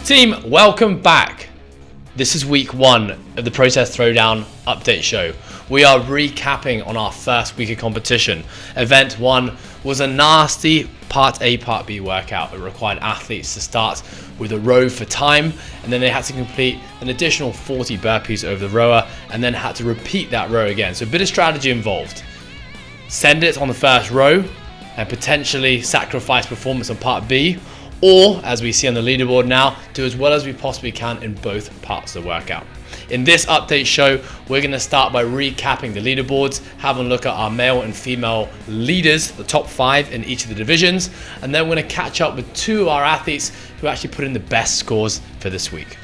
Team, welcome back. This is week 1 of the Process Throwdown update show. We are recapping on our first week of competition. Event 1 was a nasty Part A, Part B workout. It required athletes to start with a row for time, and then they had to complete an additional 40 burpees over the rower, and then had to repeat that row again. So a bit of strategy involved. Send it on the first row, and potentially sacrifice performance on Part B, or, as we see on the leaderboard now, do as well as we possibly can in both parts of the workout. In this update show, we're going to start by recapping the leaderboards, having a look at our male and female leaders, the top 5 in each of the divisions, and then we're going to catch up with 2 of our athletes who actually put in the best scores for this week.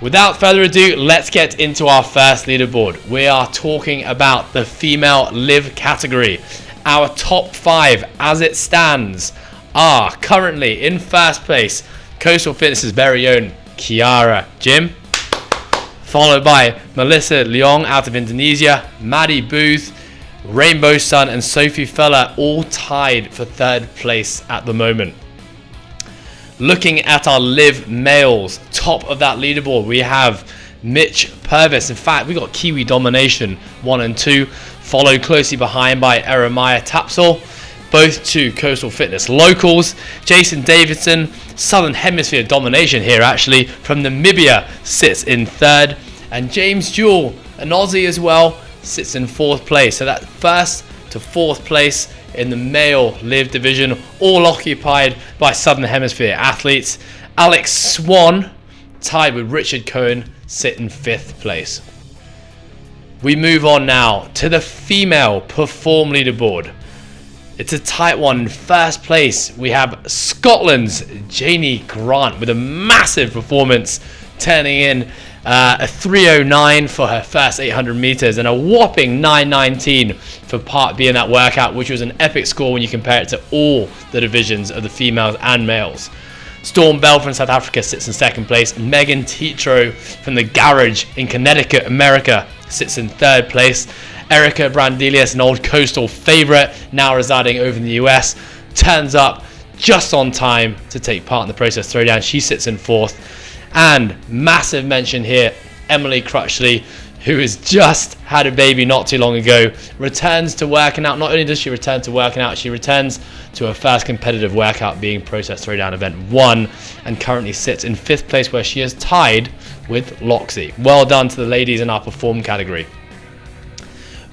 Without further ado, let's get into our first leaderboard. We are talking about the female live category. Our top 5 as it stands are currently in first place Coastal Fitness's very own Kiara Jim, followed by Melissa Leong out of Indonesia, Maddie Booth, Rainbow Sun and Sophie Feller all tied for 3rd place at the moment. Looking at our live males, top of that leaderboard, we have Mitch Purvis. In fact, we got Kiwi domination 1 and 2, followed closely behind by Eremiah Tapsel, both 2 Coastal Fitness locals. Jason Davidson, Southern Hemisphere domination here actually, from Namibia, sits in 3rd, and James Jewell, an Aussie as well, sits in 4th place. So that 1st to 4th place in the male live division, all occupied by Southern Hemisphere athletes. Alex Swan, tied with Richard Cohen, sit in 5th place. We move on now to the female perform leaderboard. It's a tight one. In 1st place, we have Scotland's Janie Grant with a massive performance, turning in a 3:09 for her first 800 meters and a whopping 9:19 for Part B in that workout, which was an epic score when you compare it to all the divisions of the females and males. Storm Bell from South Africa sits in 2nd place. Megan Tetro from the Garage in Connecticut, America, sits in 3rd place. Erica Brandelius, an old Coastal favorite, now residing over in the US, turns up just on time to take part in the Process Throwdown. She sits in 4th. And massive mention here, Emily Crutchley, who has just had a baby not too long ago, returns to working out. Not only does she return to working out, she returns to her first competitive workout, being Process Throwdown Event 1, and currently sits in 5th place, where she is tied with Loxie. Well done to the ladies in our perform category.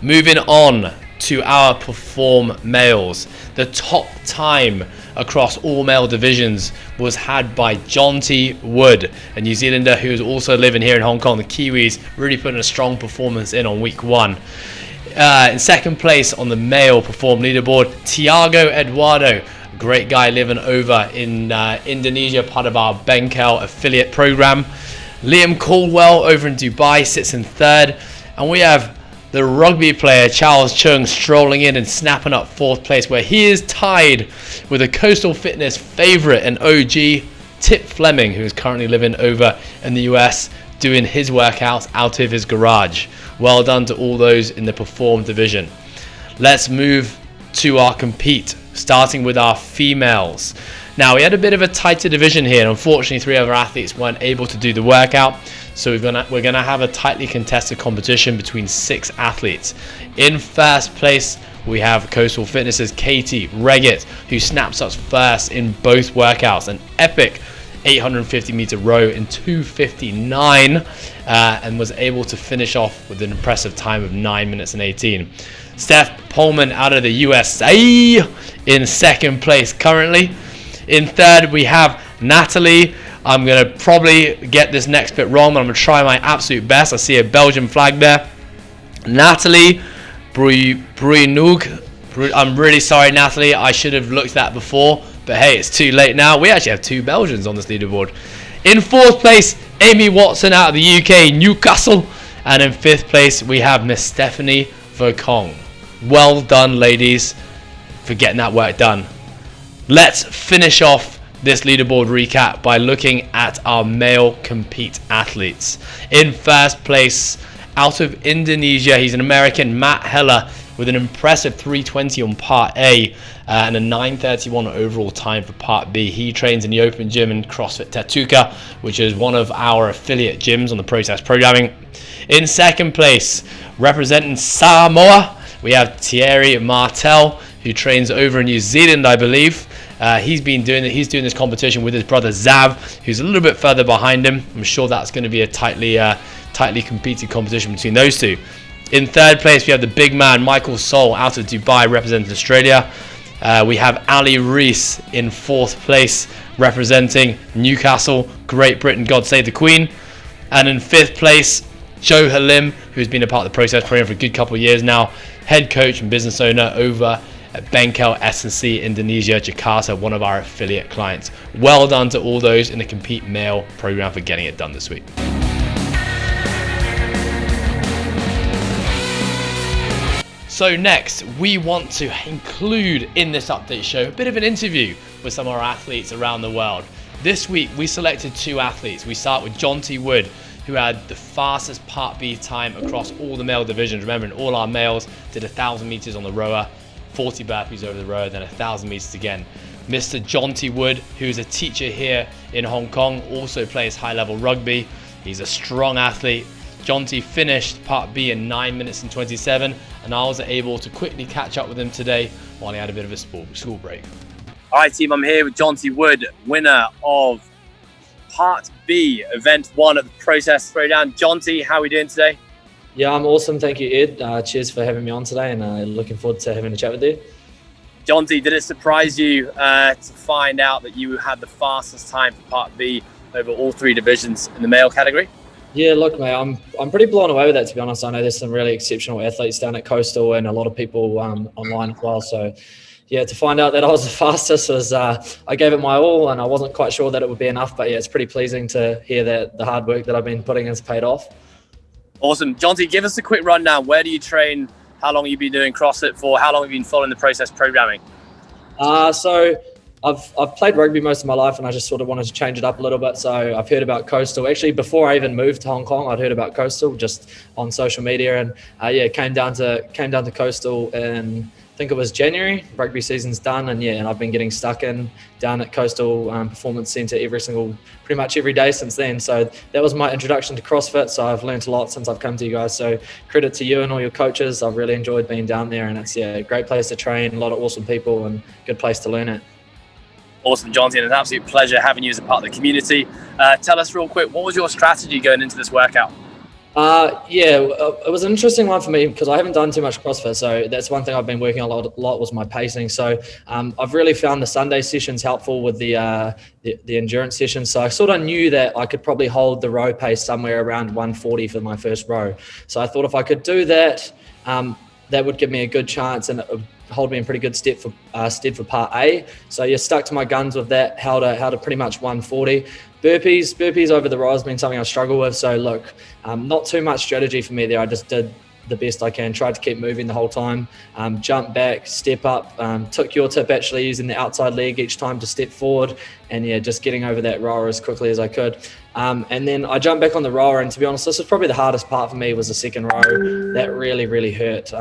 Moving on to our perform males. The top time across all male divisions was had by Jonty Wood, a New Zealander who is also living here in Hong Kong. The Kiwis really putting a strong performance in on week 1. In 2nd place on the male perform leaderboard, Tiago Eduardo, a great guy living over in Indonesia, part of our Benkel affiliate program. Liam Caldwell over in Dubai sits in 3rd, and we have the rugby player Charles Chung strolling in and snapping up 4th place, where he is tied with a Coastal Fitness favourite and OG, Tip Fleming, who is currently living over in the US, doing his workouts out of his garage. Well done to all those in the perform division. Let's move to our compete, starting with our females. Now, we had a bit of a tighter division here, and unfortunately 3 other athletes weren't able to do the workout. So we're gonna have a tightly contested competition between 6 athletes. In 1st place, we have Coastal Fitness's Katie Reggett, who snaps us first in both workouts. An epic 850 meter row in 2:59, and was able to finish off with an impressive time of 9 minutes and 18. Steph Pullman out of the USA in 2nd place currently. In 3rd, we have Natalie. I'm going to probably get this next bit wrong, but I'm going to try my absolute best. I see a Belgian flag there. Natalie Bruynug. I'm really sorry, Natalie. I should have looked at that before, but hey, it's too late now. We actually have 2 Belgians on this leaderboard. In 4th place, Amy Watson out of the UK, Newcastle. And in 5th place, we have Miss Stephanie Verkong. Well done, ladies, for getting that work done. Let's finish off this leaderboard recap by looking at our male compete athletes. In 1st place, out of Indonesia, he's an American, Matt Heller. with an impressive 3:20 on Part A and a 9:31 overall time for Part B. He trains in the Open Gym in CrossFit Tetuka, which is one of our affiliate gyms on the Process Programming. In second place, representing Samoa, we have Thierry Martel, who trains over in New Zealand, I believe. He's doing this competition with his brother Zav, who's a little bit further behind him. I'm sure that's going to be a tightly competed competition between those two. In third place, we have the big man Michael Sol out of Dubai representing Australia. We have Ali Rees in fourth place representing Newcastle, Great Britain, God Save the Queen. And in fifth place, Joe Halim, who's been a part of the Process program for a good couple of years now, head coach and business owner over at Bengkel S&C Indonesia, Jakarta, one of our affiliate clients. Well done to all those in the Compete Male program for getting it done this week. So next, we want to include in this update show a bit of an interview with some of our athletes around the world. This week, we selected 2 athletes. We start with Jonty Wood, who had the fastest Part B time across all the male divisions. Remembering all our males did 1,000 meters on the rower, 40 burpees over the rower, then 1,000 meters again. Mr. Jonty Wood, who is a teacher here in Hong Kong, also plays high-level rugby. He's a strong athlete. Jonty finished Part B in 9 minutes and 27, and I was able to quickly catch up with him today while he had a bit of a school break. All right, team, I'm here with Jonty Wood, winner of Part B, Event 1 at the Process Throwdown. Jonty, how are we doing today? Yeah, I'm awesome. Thank you, Ed. Cheers for having me on today, and looking forward to having a chat with you. Jonty, did it surprise you to find out that you had the fastest time for Part B over all 3 divisions in the male category? Yeah, look, mate, I'm pretty blown away with that, to be honest. I know there's some really exceptional athletes down at Coastal and a lot of people online as well. So, yeah, to find out that I was the fastest was, I gave it my all, and I wasn't quite sure that it would be enough. But yeah, it's pretty pleasing to hear that the hard work that I've been putting has paid off. Awesome. Jonty, give us a quick rundown. Where do you train? How long have you been doing CrossFit for? How long have you been following the Process Programming? So I've played rugby most of my life, and I just sort of wanted to change it up a little bit. So I've heard about Coastal. Actually, before I even moved to Hong Kong, I'd heard about Coastal just on social media, and came down to Coastal in, I think it was January. Rugby season's done, and I've been getting stuck in down at Coastal Performance Centre pretty much every day since then. So that was my introduction to CrossFit. So I've learned a lot since I've come to you guys. So credit to you and all your coaches. I've really enjoyed being down there, and it's a great place to train, a lot of awesome people, and good place to learn it. Awesome, Jonty, and it's an absolute pleasure having you as a part of the community. Tell us real quick, what was your strategy going into this workout? It was an interesting one for me because I haven't done too much CrossFit, so that's one thing I've been working a lot was my pacing. So I've really found the Sunday sessions helpful with the endurance sessions. So I sort of knew that I could probably hold the row pace somewhere around 140 for my first row. So I thought if I could do that, that would give me a good chance, and it would hold me in pretty good stead for Part A. So you stuck to my guns with that, held a pretty much 140. Burpees over the row has been something I struggle with. So look, not too much strategy for me there. I just did the best I can, tried to keep moving the whole time, jump back, step up, took your tip actually using the outside leg each time to step forward, and just getting over that rower as quickly as I could. And then I jumped back on the rower, and to be honest, this was probably the hardest part for me was the second row. That really, really hurt.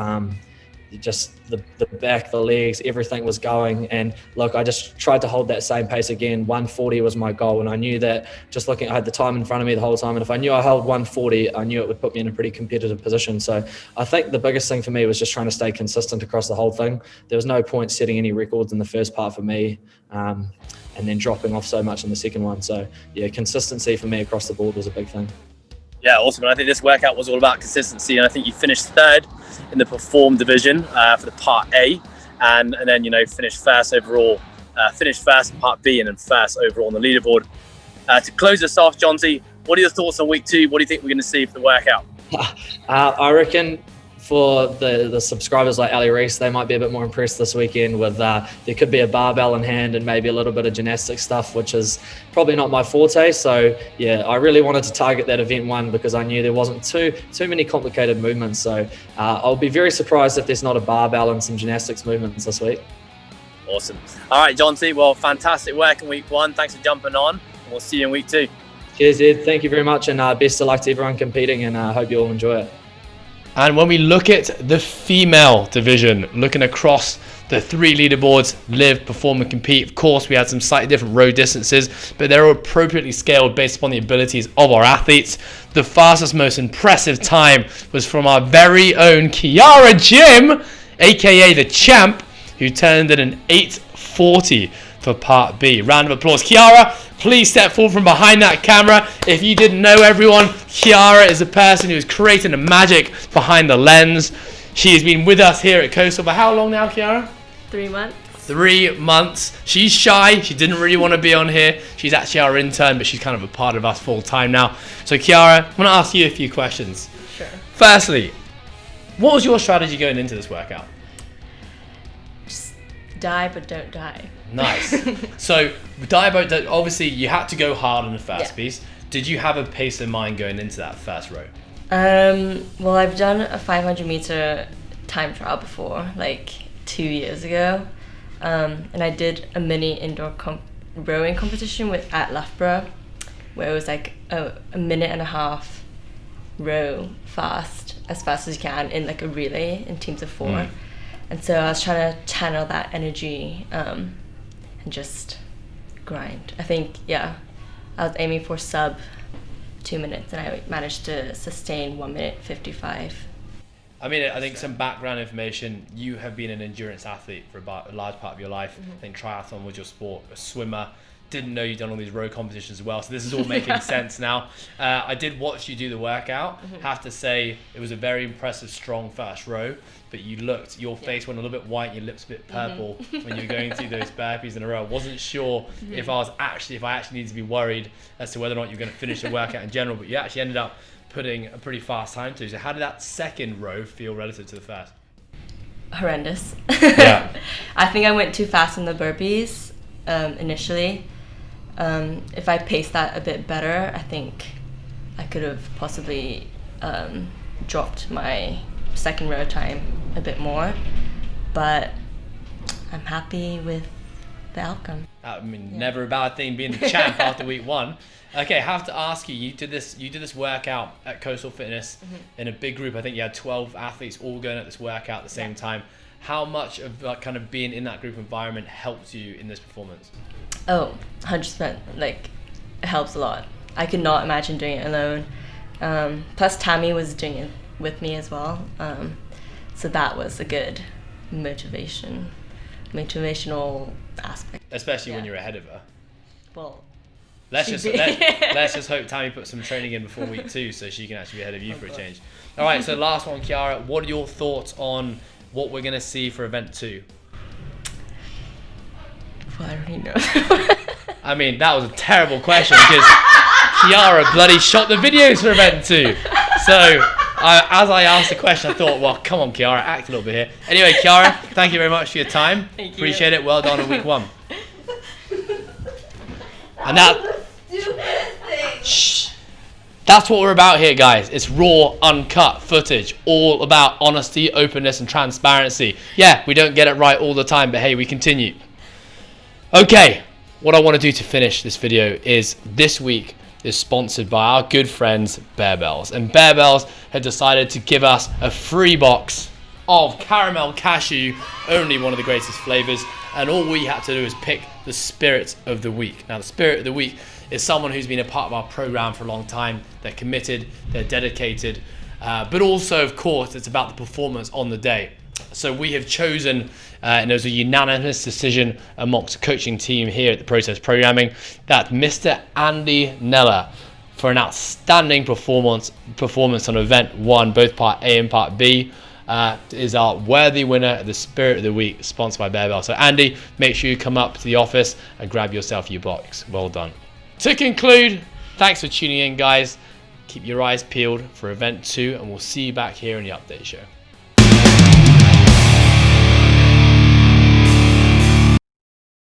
Just the back, the legs, everything was going. And look, I just tried to hold that same pace again. 140 was my goal. And I knew that just looking, I had the time in front of me the whole time. And if I knew I held 140, I knew it would put me in a pretty competitive position. So I think the biggest thing for me was just trying to stay consistent across the whole thing. There was no point setting any records in the first part for me. And then dropping off so much in the second one. So yeah, consistency for me across the board was a big thing. Yeah, awesome. And I think this workout was all about consistency. And I think you finished third in the Perform division for the Part A, and then finished first overall. Finished first in Part B, and then first overall on the leaderboard. To close us off, Jonty, what are your thoughts on week 2? What do you think we're going to see for the workout? I reckon for the subscribers like Ali Reese, they might be a bit more impressed this weekend with there could be a barbell in hand and maybe a little bit of gymnastic stuff, which is probably not my forte. So yeah, I really wanted to target that event 1 because I knew there wasn't too many complicated movements. So I'll be very surprised if there's not a barbell and some gymnastics movements this week. Awesome. All right, Jonty, well, fantastic work in week 1. Thanks for jumping on, and we'll see you in week 2. Cheers, Ed. Thank you very much, and best of luck to everyone competing, and I hope you all enjoy it. And when we look at the female division, looking across the 3 leaderboards, live, perform and compete, of course we had some slightly different row distances, but they're appropriately scaled based upon the abilities of our athletes. The fastest, most impressive time was from our very own Kiara Jim, aka the champ, who turned in an 8:40 for part B. Round of applause. Kiara, please step forward from behind that camera. If you didn't know, everyone, Kiara is a person who's creating the magic behind the lens. She has been with us here at Coastal for how long now, Kiara? 3 months. 3 months. She's shy. She didn't really want to be on here. She's actually our intern, but she's kind of a part of us full time now. So Kiara, I want to ask you a few questions. Sure. Firstly, what was your strategy going into this workout? Just die, but don't die. Nice. So, obviously you had to go hard on the first piece. Did you have a pace in mind going into that first row? Well, I've done a 500 meter time trial before, like 2 years ago. And I did a mini indoor rowing competition at Loughborough, where it was like a minute and a half row as fast as you can in like a relay in teams of 4. And so I was trying to channel that energy and just grind. I think, I was aiming for sub 2 minutes, and I managed to sustain 1 minute 55. I mean, I think some background information, you have been an endurance athlete for about a large part of your life. I think triathlon was your sport, a swimmer. Didn't know you'd done all these row competitions as well, so this is all making sense now. I did watch you do the workout. Have to say, it was a very impressive, strong first row, but your face went a little bit white, your lips a bit purple when you were going through those burpees in a row. I wasn't sure if I actually needed to be worried as to whether or not you were going to finish the workout in general, but you actually ended up putting a pretty fast time to. So how did that second row feel relative to the first? Horrendous. Yeah. I think I went too fast in the burpees initially. If I paced that a bit better, I think I could have possibly dropped my second row time a bit more, but I'm happy with the outcome. I mean, never a bad thing being the champ after week 1. Okay, I have to ask you, you did this workout at Coastal Fitness in a big group. I think you had 12 athletes all going at this workout at the same time. How much of kind of being in that group environment helped you in this performance? Oh, 100%. Like, it helps a lot. I could not imagine doing it alone. Plus, Tammy was doing it with me as well. So that was a good motivational aspect. Especially when you're ahead of her. Well, let's just hope Tammy puts some training in before week 2 so she can actually be ahead of you for a change. All right, so last one, Kiara. What are your thoughts on what we're going to see for event 2? Well, I don't really know. I mean, that was a terrible question because Kiara bloody shot the videos for event 2. So as I asked the question, I thought, well, come on, Kiara, act a little bit here. Anyway, Kiara, thank you very much for your time. Thank you. Appreciate it. Well done on week 1. And that's what we're about here, guys. It's raw, uncut footage, all about honesty, openness, and transparency. Yeah, we don't get it right all the time, but hey, we continue. Okay, what I want to do to finish this video is this week is sponsored by our good friends Bear Bells. And Bear Bells had decided to give us a free box of caramel cashew, only one of the greatest flavors. And all we had to do is pick the spirit of the week. Now, the spirit of the week is someone who's been a part of our program for a long time. They're committed, they're dedicated, but also, of course, it's about the performance on the day. So we have chosen, and it was a unanimous decision amongst the coaching team here at the Process Programming, that Mr. Andy Neller, for an outstanding performance on event 1, both part A and part B, is our worthy winner of the Spirit of the Week, sponsored by Bear Bell. So Andy, make sure you come up to the office and grab yourself your box. Well done. To conclude, thanks for tuning in, guys. Keep your eyes peeled for event 2, and we'll see you back here in the update show.